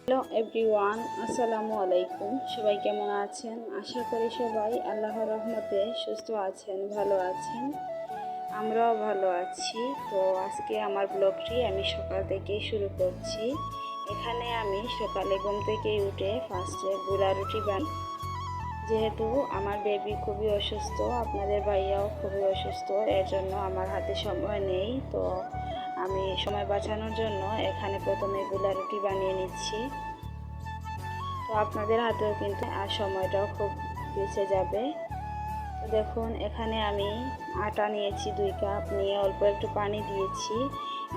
Hello everyone, আসসালামু আলাইকুম। সবাই কেমন আছেন? আশা করি সবাই আল্লাহর রহমতে সুস্থ আছেন, ভালো আছেন। আমরাও ভালো আছি। তো আজকে আমার ব্লগটি আমি সকাল থেকেই শুরু করছি। এখানে আমি সকালে ঘুম থেকে উঠে ফার্স্টে গুঁড়া রুটি বানাই। যেহেতু আমার বেবি খুবই অসুস্থ, আপনাদের ভাইয়াও খুবই অসুস্থ, এর জন্য আমার হাতে সময় নেই। তো আমি সময় বাঁচানোর জন্য এখানে প্রথমে গুঁড়া রুটি বানিয়ে নিচ্ছি। তো আপনাদের হাতেও কিন্তু আর সময়টাও খুব বেঁচে যাবে। তো দেখুন, এখানে আমি আটা নিয়েছি 2 কাপ, নিয়ে অল্প একটু পানি দিয়েছি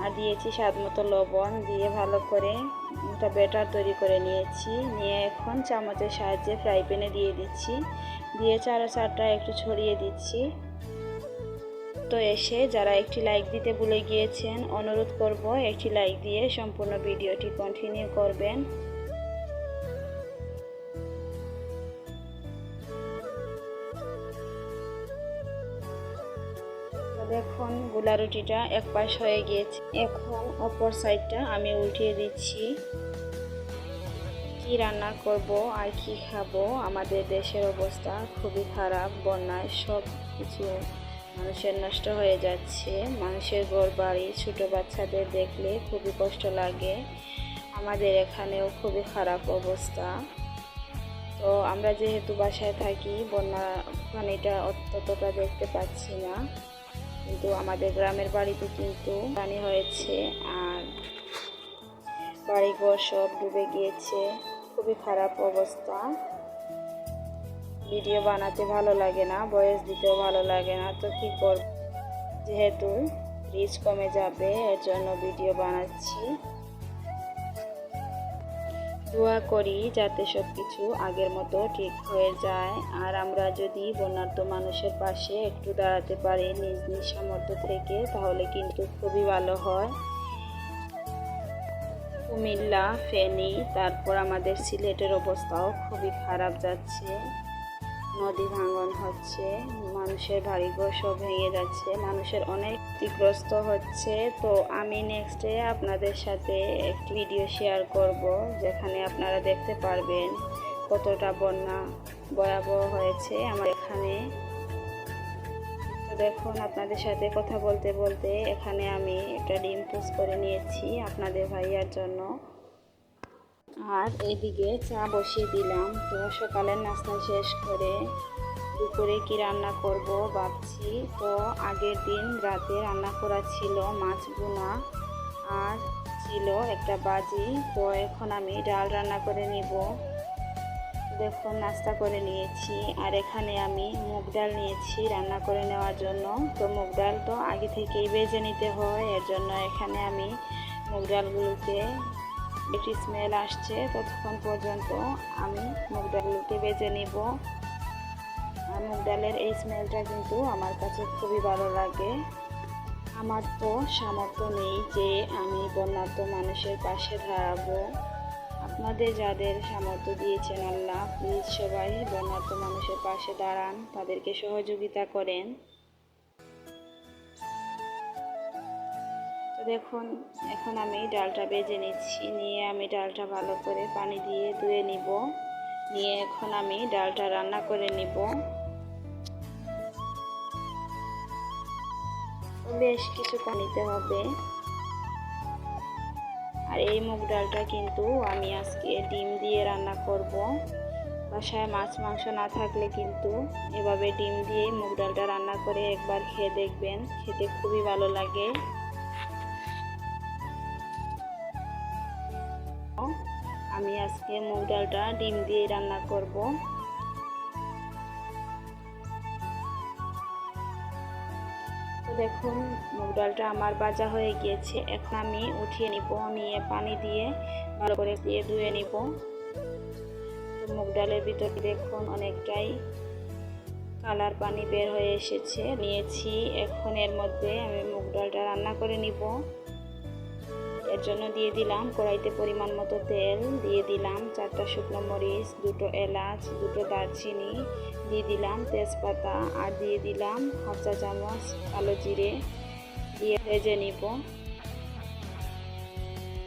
আর দিয়েছি স্বাদ মতো লবণ, দিয়ে ভালো করে একটা ব্যাটার তৈরি করে নিয়েছি। নিয়ে এখন চামচের সাহায্যে ফ্রাই প্যানে দিয়ে দিচ্ছি, দিয়ে চারটা একটু ছড়িয়ে দিচ্ছি। তো এসে যারা একটি লাইক দিতে ভুলে গিয়েছেন, অনুরোধ করব একটি লাইক দিয়ে সম্পূর্ণ ভিডিওটি কন্টিনিউ করবেন। দেখুন, গুলা রুটিটা এক পাশ হয়ে গিয়েছে, এখন অপর সাইডটা আমি উল্টিয়ে দিচ্ছি। কি রান্না করব আর কি খাবো, আমাদের দেশের অবস্থা খুবই খারাপ, বন্যায় সব কিছু মানুষের নষ্ট হয়ে যাচ্ছে। মানুষের ঘর বাড়ি, ছোটো বাচ্চাদের দেখলে খুবই কষ্ট লাগে। আমাদের এখানেও খুবই খারাপ অবস্থা। তো আমরা যেহেতু বাসায় থাকি, বন্যা পানিটা অতটা দেখতে পাচ্ছি না, কিন্তু আমাদের গ্রামের বাড়িতে কিন্তু পানি হয়েছে আর বাড়িঘর সব ডুবে গিয়েছে। খুবই খারাপ অবস্থা। ভিডিও বানাতে ভালো লাগে না, ভয়েস দিতেও ভালো লাগে না, তো কী করব, যেহেতু রিচ কমে যাবে এর জন্য ভিডিও বানাচ্ছি। দোয়া করি যাতে সব কিছু আগের মতো ঠিক হয়ে যায়, আর আমরা যদি বন্যার্ত মানুষের পাশে একটু দাঁড়াতে পারি নিজ নিজ সামর্থ্য থেকে, তাহলে কিন্তু খুবই ভালো হয়। কুমিল্লা, ফেনী, তারপর আমাদের সিলেটের অবস্থাও খুবই খারাপ যাচ্ছে। নদী ভাঙন হচ্ছে, মানুষের বাড়িঘর সব ভেঙে যাচ্ছে, মানুষের অনেক ক্ষতিগ্রস্ত হচ্ছে। তো আমি নেক্সটে আপনাদের সাথে একটি ভিডিও শেয়ার করব, যেখানে আপনারা দেখতে পারবেন কতটা বন্যা ভয়াবহ হয়েছে আমার এখানে। তো দেখুন, আপনাদের সাথে কথা বলতে বলতে এখানে আমি একটা ডিম পোস্ট করে নিয়েছি আপনাদের ভাইয়ার জন্য, আর এদিকে চা বসিয়ে দিলাম। তো সকালের নাস্তা শেষ করে দুপুরে কি রান্না করব ভাবছি। তো আগের দিন রাতে রান্না করা ছিল মাছ ভুনা আর ছিল একটা ভাজি। তো এখন আমি ডাল রান্না করে নিব। দেখুন, নাস্তা করে নিয়েছি, আর এখানে আমি মুগ ডাল নিয়েছি রান্না করে নেওয়ার জন্য। তো মুগ ডাল তো আগে থেকেই ভেজে নিতে হয়, এর জন্য এখানে আমি মুগ ডালগুলোকে একটি স্মেল আসছে ততক্ষণ পর্যন্ত আমি মুগ ডালগুলোকে ভেজে নিব। আর মুগ ডালের এই স্মেলটা কিন্তু আমার কাছে খুবই ভালো লাগে। আমার তো সামর্থ্য নেই যে আমি বন্যার্ত মানুষের পাশে দাঁড়াবো। আপনাদের যাদের সামর্থ্য দিয়েছেন আল্লাহ, প্লিজ সবাই বন্যার্ত মানুষের পাশে দাঁড়ান, তাদেরকে সহযোগিতা করেন। তো দেখুন, এখন আমি ডালটা ভেজে নিচ্ছি, নিয়ে আমি ডালটা ভালো করে পানি দিয়ে ধুয়ে নিব। নিয়ে এখন আমি ডালটা রান্না করে নিব। বেশ কিছুক্ষণ নিতে হবে। আর এই মুগ ডালটা কিন্তু আমি আজকে ডিম দিয়ে রান্না করব। বাসায় মাছ মাংস না থাকলে কিন্তু এভাবে ডিম দিয়ে মুগ ডালটা রান্না করে একবার খেয়ে দেখবেন, খেতে খুবই ভালো লাগে। আমি আজকে মুগ ডালটা ডিম দিয়ে রান্না করব। তো দেখুন, মুগ ডালটা আমার ভাজা হয়ে গিয়েছে, এখন আমি উঠিয়ে নিব, নিয়ে পানি দিয়ে ভালো করে ধুয়ে নিব। তো মুগ ডালের ভিতরে দেখুন অনেকটাই কালার পানি বের হয়ে এসেছে নিয়েছি। এখন এর মধ্যে আমি মুগ ডালটা রান্না করে নিব। এর জন্য দিয়ে দিলাম কড়াইতে পরিমাণ মতো তেল, দিয়ে দিলাম 4টা শুকনো মরিচ, 2টো এলাচ, 2টো দারচিনি, দিয়ে দিলাম তেজপাতা, আর দিয়ে দিলাম 1/2 চা চামচ কালো জিরে, দিয়ে ভেজে নিব।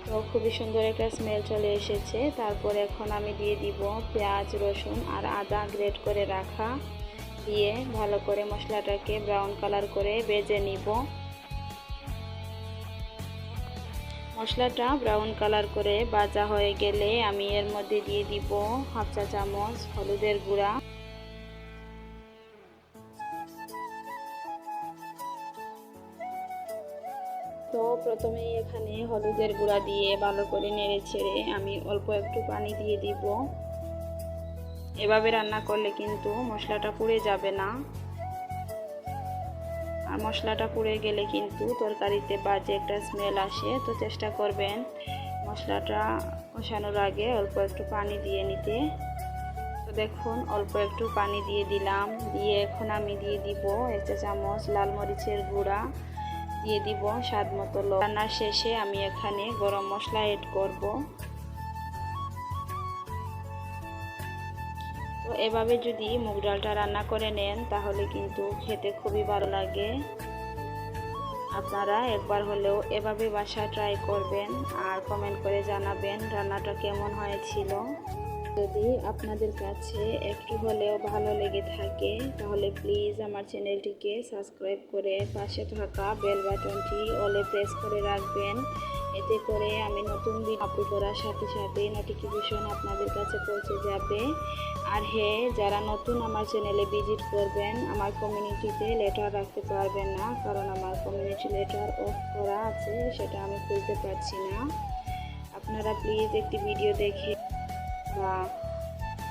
তো খুবই সুন্দর একটা স্মেল চলে এসেছে। তারপর এখন আমি দিয়ে দিব পেঁয়াজ, রসুন আর আদা গ্রেট করে রাখা, দিয়ে ভালো করে মশলাটাকে ব্রাউন কালার করে ভেজে নিব। মশলাটা ব্রাউন কালার করে ভাজা হয়ে গেলে আমি এর মধ্যে দিয়ে দিব হাফ চা চামচ হলুদের গুঁড়া। তো প্রথমেই এখানে হলুদের গুঁড়া দিয়ে ভালো করে নেড়ে ছেড়ে আমি অল্প একটু পানি দিয়ে দিব। এভাবে রান্না করলে কিন্তু মশলাটা পুড়ে যাবে না, আর মশলাটা পুড়ে গেলে কিন্তু তরকারিতে বাজে একটা স্মেল আসে। তো চেষ্টা করবেন মশলাটা কষানোর আগে অল্প একটু পানি দিয়ে নিতে। তো দেখুন অল্প একটু পানি দিয়ে দিলাম, দিয়ে এখন আমি দিয়ে দিব 1 চা চামচ লাল মরিচের গুঁড়া, দিয়ে দিব স্বাদ মতো লবণ। রান্নার শেষে আমি এখানে গরম মশলা এড করব। তো এভাবে যদি মুগ ডালটা রান্না করে নেন তাহলে কিন্তু খেতে খুবই ভালো লাগে। আপনারা একবার হলেও এভাবে বাসায় ট্রাই করবেন আর কমেন্ট করে জানাবেন রান্নাটা কেমন হয়েছিল। যদি আপনাদের কাছে একটু হলেও ভালো লেগে থাকে তাহলে প্লিজ আমার চ্যানেলটিকে সাবস্ক্রাইব করে পাশে থাকা বেল বাটনটি অলে প্রেস করে রাখবেন। এতে করে আমি নতুন ভিডিও আপলোড করার সাথে সাথে নোটিফিকেশন আপনাদের কাছে পৌঁছে যাবে। আর হ্যাঁ, যারা নতুন আমার চ্যানেলে ভিজিট করবেন, আমার কমিউনিটিতে লেটার রাখতে পারবেন না, কারণ আমার কমিউনিটি লেটার অফ করা আছে, সেটা আমি খুলতে পারছি না। আপনারা প্লিজ একটি ভিডিও দেখে বা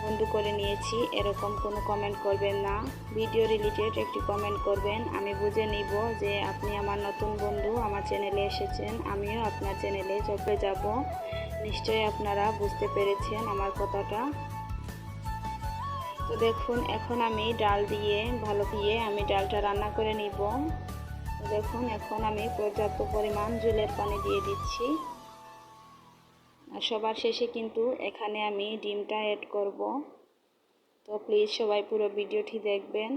বন্ধ করে নিয়েছি এরকম কোনো কমেন্ট করবেন না। ভিডিও রিলেটেড একটি কমেন্ট করবেন, আমি বুঝে নিব যে আপনি আমার নতুন বন্ধু, আমার চ্যানেলে এসেছেন, আমিও আপনার চ্যানেলে চলে যাব। নিশ্চয়ই আপনারা বুঝতে পেরেছেন আমার কথাটা। তো দেখুন এখন আমি ডাল দিয়ে আমি ডালটা রান্না করে নিব। তো দেখুন এখন আমি পর্যাপ্ত পরিমাণ জলের পানি দিয়ে দিচ্ছি। আর সবার শেষে কিন্তু এখানে আমি ডিমটা অ্যাড করব। তো প্লিজ সবাই পুরো ভিডিওটি দেখবেন।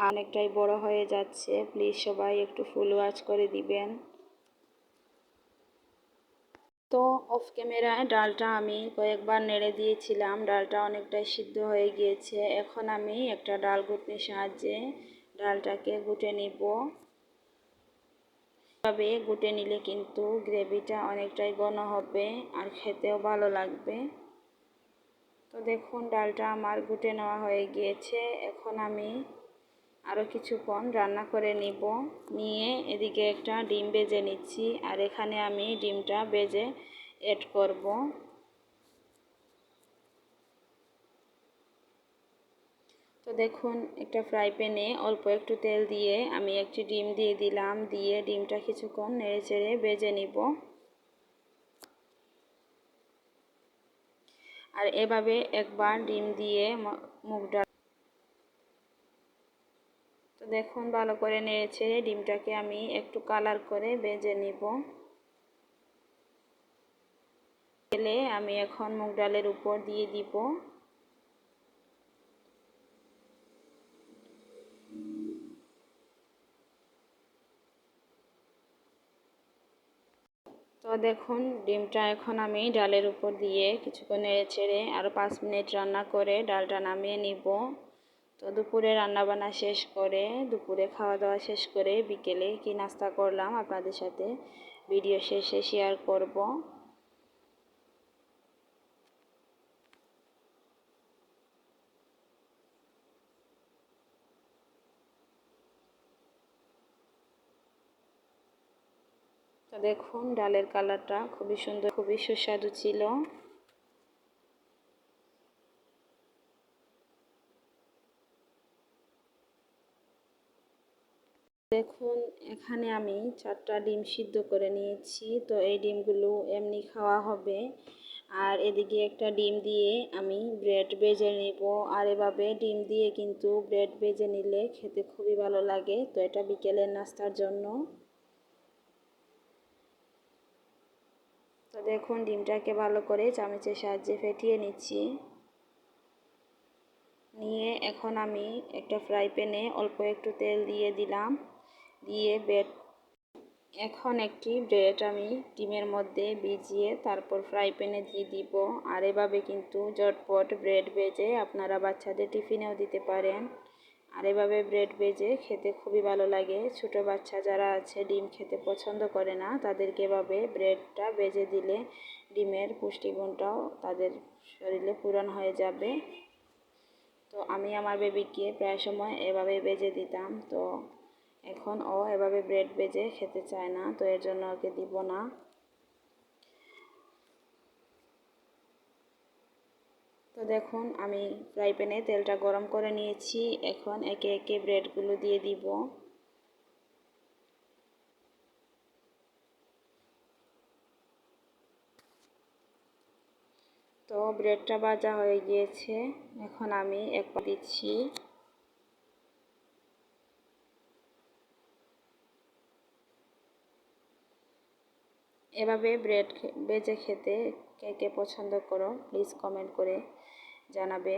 অনেকটাই বড় হয়ে যাচ্ছে, প্লিজ সবাই একটু ফুল ওয়াচ করে দিবেন। তো অফ ক্যামেরায় ডালটা আমি কয়েকবার নেড়ে দিয়েছিলাম, ডালটা অনেকটাই সিদ্ধ হয়ে গিয়েছে। এখন আমি একটা ডাল ঘুটনির সাহায্যে ডালটাকে ঘুটে নিব। এভাবে ঘুটে নিলে কিন্তু গ্রেভিটা অনেকটাই ঘন হবে আর খেতেও ভালো লাগবে। তো দেখুন ডালটা আমার ঘুটে নেওয়া হয়ে গিয়েছে। এখন আমি আরও কিছুক্ষণ রান্না করে নিয়ে এদিকে একটা ডিম ভেজে নিচ্ছি, আর এখানে আমি ডিমটা ভেজে অ্যাড করব। তো দেখুন একটা ফ্রাই প্যানে অল্প একটু তেল দিয়ে আমি একটি ডিম দিয়ে দিলাম, দিয়ে ডিমটা কিছুক্ষণ নেড়ে চেড়ে ভেজে নিব। আর এভাবে একবার ডিম দিয়ে মুগ ডাল। তো দেখুন ভালো করে নেড়েছে ডিমটাকে আমি একটু কালার করে ভেজে নিব। আমি এখন মুগ ডালের উপর দিয়ে দিব। তো দেখুন ডিমটা এখন আমি ডালের উপর দিয়ে কিছুক্ষণ নেড়ে ছেড়ে আরও 5 মিনিট রান্না করে ডালটা নামিয়ে নিব। তো দুপুরে রান্নাবান্না শেষ করে, দুপুরে খাওয়া দাওয়া শেষ করে বিকেলে কি নাস্তা করলাম আপনাদের সাথে ভিডিও শেষে শেয়ার করব। তো দেখুন ডালের কালারটা খুবই সুন্দর, খুবই সুস্বাদু ছিল। দেখুন এখানে আমি 4টা ডিম সিদ্ধ করে নিয়েছি। তো এই ডিমগুলো এমনি খাওয়া হবে, আর এদিকে একটা ডিম দিয়ে আমি ব্রেড ভেজে নেব। আর এভাবে ডিম দিয়ে কিন্তু ব্রেড ভেজে নিলে খেতে খুবই ভালো লাগে। তো এটা বিকেলের নাস্তার জন্য। তো দেখুন ডিমটাকে ভালো করে চামচের সাহায্যে ফেটিয়ে নিচ্ছি। নিয়ে এখন আমি একটা ফ্রাই প্যানে অল্প একটু তেল দিয়ে দিলাম, দিয়ে এখন একটি ব্রেড আমি ডিমের মধ্যে ভিজিয়ে তারপর ফ্রাই প্যানে দিয়ে দিব। আর এভাবে কিন্তু ঝটপট ব্রেড ভেজে আপনারা বাচ্চাদের টিফিনেও দিতে পারেন। আর এভাবে ব্রেড ভেজে খেতে খুবই ভালো লাগে। ছোট বাচ্চা যারা আছে ডিম খেতে পছন্দ করে না, তাদেরকে এভাবে ব্রেডটা ভেজে দিলে ডিমের পুষ্টিগুণটাও তাদের শরীরে পূরণ হয়ে যাবে। তো আমি আমার বেবিকে প্রায় সময় এভাবে ভেজে দিতাম। তো এখন ও এভাবে ব্রেড ভেজে খেতে চায় না, তো এর জন্য ওকে দিব না। তো দেখুন আমি ফ্রাই প্যানে তেলটা গরম করে নিয়েছি। এখন একে একে ব্রেডগুলো দিয়ে দিব। তো ব্রেডটা ভাজা হয়ে গিয়েছে, এখন আমি এক পা দিচ্ছি। এভাবে ব্রেড ভেজে খেতে কে কে পছন্দ করো প্লিজ কমেন্ট করে জানাবে।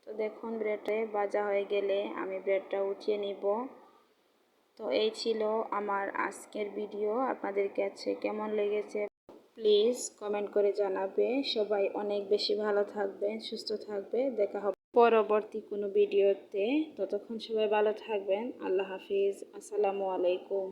তো দেখুন ব্রেডে ভাজা হয়ে গেলে আমি ব্রেডটা উঠিয়ে নিব। তো এই ছিল আমার আজকের ভিডিও। আপনাদের কাছে কেমন লেগেছে প্লিজ কমেন্ট করে জানাবে। সবাই অনেক বেশি ভালো থাকবেন, সুস্থ থাকবে। দেখা হবে পরবর্তী কোনো ভিডিওতে। ততক্ষণ সবাই ভালো থাকবেন। আল্লাহ হাফিজ। আসসালামু আলাইকুম।